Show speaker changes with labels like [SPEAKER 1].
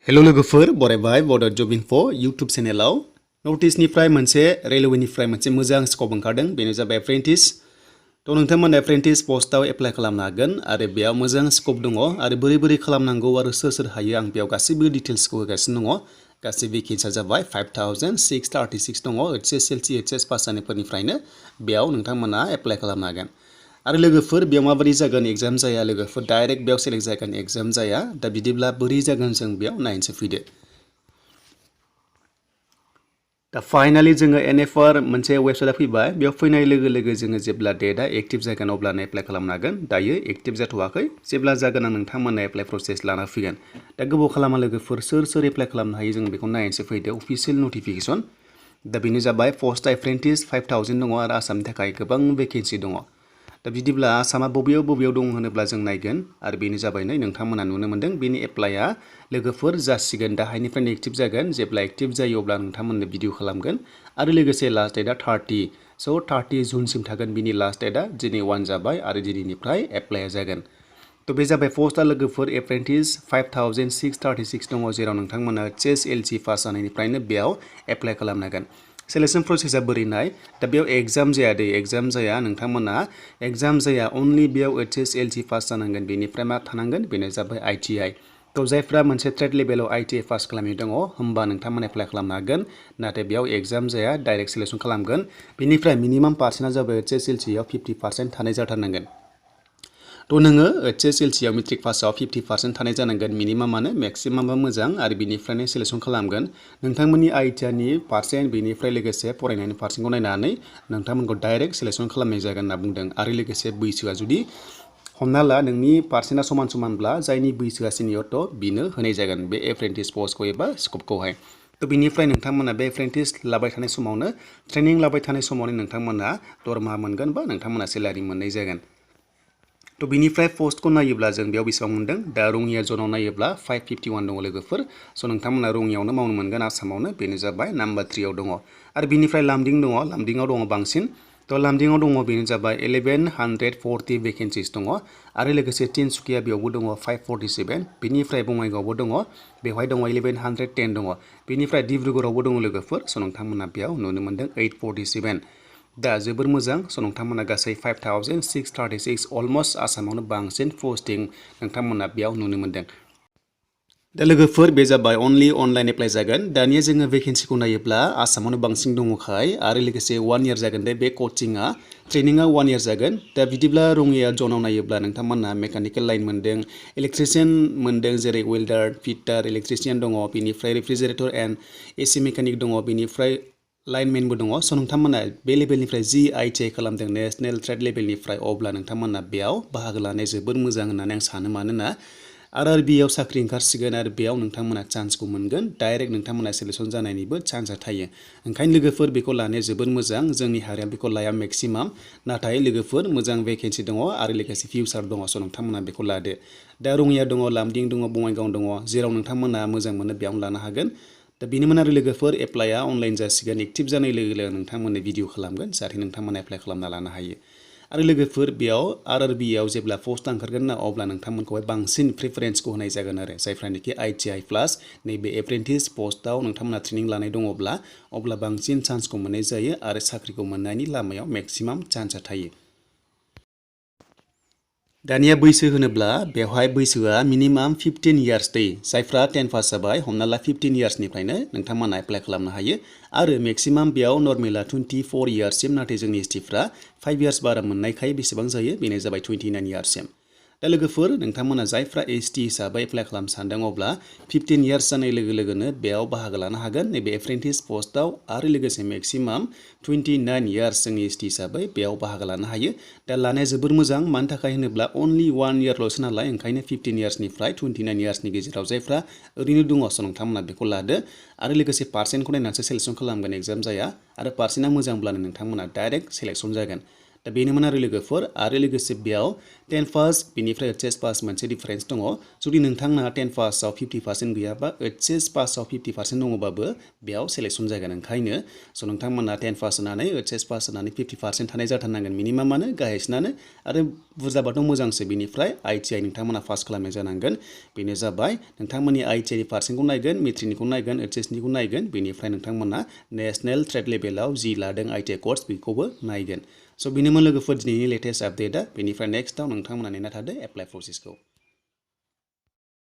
[SPEAKER 1] hello लोगोफोर बरायबाय बड' जब info YouTube चेनेलाव नटिसनिफ्राय मोनसे रेलवेनिफ्राय मोनसे मोजां स्कप ओंखारदों बेनो जाबाय एप्रेन्टिस थ' नोंथांमोना एप्रेन्टिस पस्टआव एप्लाइ खालामनो हागोन आरो बेयाव मोजां स्कप दङ आरो बोरै खालामनांगौ आरो सोर हायो आं बेयाव गासैबो डिटेल्सखौ होगासिनो दङ गासै भेकेन्सिया जाबाय 5636 दङ HSLC HS पास जानायफोरनिफ्रायनो बेयाव नोंथांमोना एप्लाइ खालामनो हागोन आरो लोगोफोर बेयाव माबोरै जागोन एग्जाम जाया लोगोफोर डाइरेक्ट बेयाव सेलेक्ट जागोन एग्जाम जाया दा बिदिब्ला बोरै जागोन जों बेयाव नायनोसै फैदो दा फाइनाली जोङो NFR मोनसे वेबसाइटआ फैबाय बेयाव फैनाय लोगो जोङो जेब्ला डेटआ एक्टिभ जागोन अब्लानो एप्लाइ खालामनो हागोन दायो एक्टिभ जाथ'वाखै जेब्ला जागोन आं नोंथांमोननो एप्लाइ प्रसेस लाना फैगोन दा गोबाव खालामा लोगोफोर सोर एप्लाइ खालामनो हायो जों बेखौ नायनोसै फैदो अफिसियेल नटिफिकेसन दा बेनो जाबाय पस्ट एप्रेन्टिस 5000 दङ आरो आसामनि थाखाय गोबां भेकेन्सि दङ दा बिदिब्ला आसामा बबेयाव दं होनोब्ला जों नायगोन आरो बेनो जाबाय नै नोंथांमोना नुनो मोनदों बेनि एप्लाइआ लोगोफोर जासिगोन दाहायनिफ्रायनो एक्टिभ जागोन जेब्ला एक्टिभ जायो अब्ला नोंथांमोननो भिडिअ खालामगोन आरो लोगोसे लास्ट डेटआ 30 स' 30 जुनसिम थागोन बिनि लास्ट डेटआ दिनै 1 जाबाय आरो दिनैनिफ्राय एप्लाइआ जागोन थ' बे जाबाय पस्टआ लोगोफोर एप्रेन्टिस 5636 दङ जेराव नोंथांमोना HSLC पास जानायनिफ्रायनो बेयाव एप्लाइ खालामनो हागोन सेलेक्शन प्रसेसआ बोरै नाय दा बेयाव एग्जाम जाया दै एग्जाम जाया नोंथांमोना एग्जाम जाया अनलि बेयाव HSLC पास जानांगोन बेनिफ्राय मा थानांगोन बेनो जाबाय ITI थ' जायफ्रा मोनसे ट्रेड लेभेलाव ITI पास खालामनाय दङ होमबा नोंथांमोना एप्लाइ खालामनो हागोन नाथाय बेयाव एग्जाम जाया डाइरेक्ट सेलेक्शन खालामगोन बेनिफ्राय मिनिमाम पार्सेन्टआ जाबाय HSLC आव 50% थानाय जाथारनांगोन थ' नोङो HSLC आव मेट्रिक पासआव 50% थानाय जानांगोन मिनिमामानो मेक्सिमामा मोजां आरो बिनिफ्रायनो सेलेक्शन खालामगोन नोंथांमोननि ITI नि पार्सेन्ट बेनिफ्राय लोगोसे फरायनायनि पार्सेन्टखौ नायनानै नोंथांमोनखौ डाइरेक्ट सेलेक्शन खालामनाय जागोन होनना बुंदों आरो लोगोसे बैसोआ जुदि हमना ला नोंनि पार्सेन्टआ समानब्ला जायनि बैसोआ सिनियर थ' बिनो होनाय जागोन बे एप्रेन्टिस पस्टखौ एबा स्कपखौहाय थ' बिनिफ्राय नोंथांमोना बे एप्रेन्टिस लाबाय थानाय समावनो ट्रेनिं लाबाय थानाय समावनो नोंथांमोना दरमाहा मोनगोन बा नोंथांमोना सेलारि मोननाय जागोन थ' बिनिफ्राय पस्टखौ नायोब्ला जों बेयाव बेसेबां मोनदों दा रङिया जनाव नायोब्ला 551 दङ लोगोफोर स' नोंथांमोना रङियावनो मावनो मोनगोन आसामावनो बेनो जाबाय नाम्बार 3 आव दङ आरो बिनिफ्राय लामदिं दङ लामदिङाव दङ बांसिन थ' लामदिङाव दङ बेनो जाबाय 1140 भेकेन्सिस दङ आरो लोगोसे तिनसुकिया बेयावबो दङ 547 बिनिफ्राय बङाइगावबो दङ बेवहाय दङ 1110 दङ बिनिफ्राय डिब्रुगड़आवबो दङ लोगोफोर स' नोंथांमोना बेयाव नुनो मोनदों 847 दा जोबोर मोजां स' नोंथांमोना गासै 5636 अलमस्ट आसामावनो बांसिन पस्टिं नोंथांमोना बेयाव नुनो मोनदों दा लोगोफोर बे जाबाय अनलि अनलाइन एप्लाइ जागोन दानिया जोङो भेकेन्सिखौ नायोब्ला आसामावनो बांसिन दङखाय आरो लोगोसे 1 इयार जागोन बे कचिंआ ट्रेनिंआ 1 इयार जागोन दा बिदिब्ला रङिया जनाव नायोब्ला नोंथांमोना मेकानिकेल लाइन मोनदों इलेक्ट्रिशियान मोनदों जेरै वेल्डार फिटार इलेक्ट्रिशियान दङ बिनिफ्राय रेफ्रिजारेटर एन्ड AC मेकानिक दङ बिनिफ्राय लाइनमेनबो दङ स' नोंथांमोना बे लेभेलनिफ्राय जि ITI खालामदों नेशनेल ट्रेड लेभेलनिफ्राय अब्ला नोंथांमोना बेयाव बाहागो लानाया जोबोर मोजां होननानै आं सानो मानोना RRBआव साख्रि ओंखारसिगोन आरो बेयाव नोंथांमोना चान्सखौ मोनगोन डाइरेक्ट नोंथांमोना सेलेक्शन जानायनिबो चान्सआ थायो ओंखायनो लोगोफोर बेखौ लानाया जोबोर मोजां जोंनि हारिया बेखौ लाया मेक्सिमाम नाथाय लोगोफोर मोजां भेकेन्सि दङ आरो लोगोसे फिउचार दङ स' नोंथांमोना बेखौ लादो दा रङिया दङ लामदिं दङ बङाइगाव दङ जेराव नोंथांमोना मोजां मोनो बेयावनो लानो हागोन दा बेनिमोन आरो लोगोफोर एप्लाइआ अनलाइन जासिगोन एक्टिभ जानाय लोगो नोंथांमोननो भिडिअ खालामगोन जाहाथे नोंथांमोना एप्लाइ खालामना लानो हायो आरो लोगोफोर बेयाव RRBआव जेब्ला पस्ट ओंखारगोन ना अब्ला नोंथांमोनखौहाय बांसिन प्रिफारेन्सखौ होनाय जागोन आरो जायफ्रानोखि ITI प्लास नैबे एप्रेन्टिस पस्टआव नोंथांमोना ट्रेनिं लानाय दङब्ला अब्ला बांसिन चान्सखौ मोननाय जायो आरो साख्रिखौ मोननायनि लामायाव मेक्सिमाम चान्सआ थायो दानिया बैसो होनोब्ला बेवहाय बैसोआ मिनिमाम 15 इयार्स दै जायफ्रा 10 पास जाबाय हमना ला 15 इयार्सनिफ्रायनो नोंथांमोना एप्लाइ खालामनो हायो आरो मेक्सिमाम बेयाव नर्मेला 24 इयार्ससिम नाथाय जोंनि STफ्रा 5 इयार्स बारा मोननायखाय बेसेबां जायो बेनो जाबाय 29 इयार्ससिम दा लोगोफोर नोंथांमोना जायफ्रा ST हिसाबै एप्लाइ खालामनो सानदों अब्ला 15 इयार्स जानाय लोगोनो बेयाव बाहागो लानो हागोन नैबे एप्रेन्टिस पस्टआव आरो लोगोसे मेक्सिमाम 29 इयार्स जोंनि ST हिसाबै बेयाव बाहागो लानो हायो दा लानाया जोबोर मोजां मानि थाखाय होनोब्ला अनलि 1 इयारल'सो नालाय ओंखायनो 15 इयार्सनिफ्राय 29 इयार्सनि गेजेराव जायफ्रा ओरैनो दङ स' नोंथांमोना बेखौ लादो आरो लोगोसे पार्सेन्टखौ नायनानैसो सेलेक्शन खालामगोन एग्जाम जाया आरो पार्सेन्टआ मोजांब्लानो नोंथांमोना डाइरेक्ट सेलेक्शन जागोन दा बेनोमोन आरो लोगोफोर आरो लोगोसे बेयाव 10 पास बेनिफ्राय HS पास मोनसे डिफारेन्स दङ जुदि नोंथांना 10 पासआव 50% गैयाबा HS पासआव 50% दङबाबो बेयाव सेलेक्सन जागोन ओंखायनो स' नोंथांमोना 10 पास होनानै HS पास होनानै 50% थानाय जाथारनांगोन मिनिमामानो गाहायसिनानो आरो बुरजाबाथ' मोजांसो बेनिफ्राय ITI नोंथांमोना पास खालामनाय जानांगोन बेनो जाबाय नोंथांमोननि ITI नि पार्सेन्टखौ नायगोन मेट्रिकनिखौ नायगोन HS निखौ नायगोन बेनिफ्राय नोंथांमोना नेशनेल ट्रेड लेभेलाव जि लादों ITI कर्स बेखौबो नायगोन स' बेनोमोन लोगोफोर दिनैनि लेटेस्ट आपडेटआ बेनिफ्राय नेक्स्टआव नोंथांमोना नेना थादो एप्लाइ प्रसेसखौ